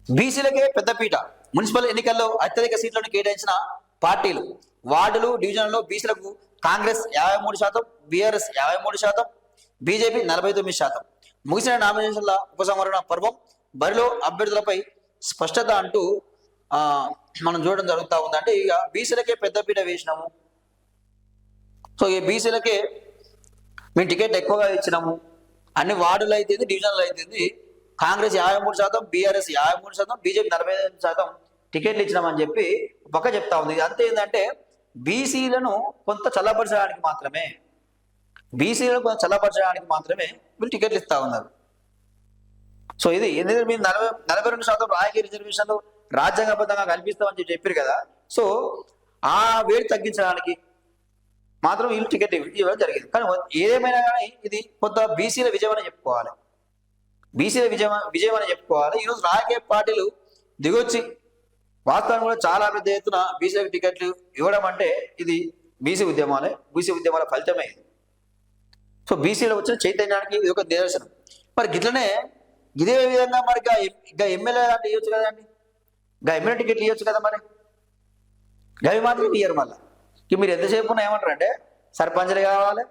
బీసీలకే పెద్దపీట. మున్సిపల్ ఎన్నికల్లో అత్యధిక సీట్లను కేటాయించిన పార్టీలు. వార్డులు, డివిజన్లలో బీసీలకు కాంగ్రెస్ 53%, బీఆర్ఎస్ 53%, బీజేపీ 49%. ముగిసిన నామినేషన్ల ఉపసంహరణ పర్వం, బరిలో అభ్యర్థులపై స్పష్టత అంటూ మనం చూడడం జరుగుతూ ఉంది. అంటే ఇక బీసీలకే పెద్దపీట వేసినాము, సో ఈ బీసీలకే మేము టికెట్ ఎక్కువగా ఇచ్చినాము, అన్ని వార్డులు అయితే డివిజన్లు అయితే కాంగ్రెస్ 53%, బీఆర్ఎస్ 53%, బీజేపీ 45% టికెట్లు ఇచ్చినామని చెప్పి పక్క చెప్తా ఉంది. అంతే ఏంటంటే బీసీలను కొంత చల్లపరచడానికి మాత్రమే, బీసీలను కొంత చల్లపరచడానికి మాత్రమే వీళ్ళు టికెట్లు ఇస్తా ఉన్నారు. సో ఇది ఎందుకంటే మీరు 42% రాజకీయ రిజర్వేషన్లు రాజ్యాంగబద్ధంగా కల్పిస్తామని చెప్పారు కదా, సో ఆ వేడి తగ్గించడానికి మాత్రం వీళ్ళు టికెట్ ఇవ్వడం జరిగింది. కానీ ఏదేమైనా కానీ ఇది కొంత బీసీల విజయం అని చెప్పుకోవాలి, బీసీల విజయం అని చెప్పుకోవాలి. ఈరోజు రాజకీయ పార్టీలు దిగొచ్చి వాస్తవానికి కూడా చాలా పెద్ద ఎత్తున బీసీలకు టికెట్లు ఇవ్వడం అంటే ఇది బీసీ ఉద్యమాల ఫలితమే ఇది. సో బీసీలో వచ్చిన చైతన్యానికి ఇది ఒక నిదర్శనం. మరి గిట్లనే ఇదే విధంగా మరి ఇంకా ఎమ్మెల్యే అంటే ఇవ్వచ్చు కదండి, ఇంకా ఎమ్మెల్యే టికెట్లు ఇవ్వచ్చు కదా, మరి గవి మాత్రం ఇయ్యరు. మళ్ళీ మీరు ఎంతసేపు ఉన్నా ఏమంటారంటే సర్పంచ్లు కావాలి,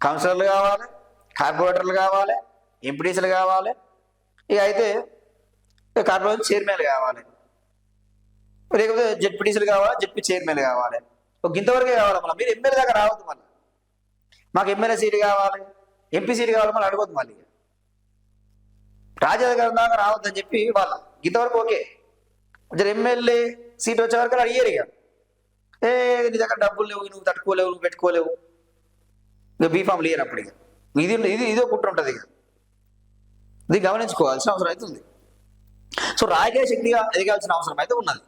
కౌన్సిలర్లు కావాలి, కార్పొరేటర్లు కావాలి, ఎంపీటీసీలు కావాలి, ఇక అయితే కార్పొరేషన్ చైర్మన్లు కావాలి, లేకపోతే జెడ్పీటీసీలు కావాలి, జెడ్పీ చైర్మన్లు కావాలి. ఒక ఇంతవరకే కావాలి. మళ్ళీ మీరు ఎమ్మెల్యే దాకా రావద్దు, మళ్ళీ మాకు ఎమ్మెల్యే సీటు కావాలి, ఎంపీ సీటు కావాలి మళ్ళీ అడగొద్దు. మళ్ళీ రాజ్యాధికారం దాకా రావద్దని చెప్పి వాళ్ళు ఇంతవరకు ఓకే. ఎమ్మెల్యే సీట్ వచ్చే వరకు అడిగారు. ఇక నీ దగ్గర డబ్బులు లేవు, నువ్వు తట్టుకోలేవు, నువ్వు పెట్టుకోలేవు, ఇక బీఫామ్ లేరు. అప్పుడు ఇక ఇదో కుట్ర ఉంటుంది. ఇక ఇది గమనించుకోవాల్సిన అవసరం అయితే ఉంది. సో రాజకీయ శక్తిగా ఎదగాల్సిన అవసరం అయితే ఉన్నది.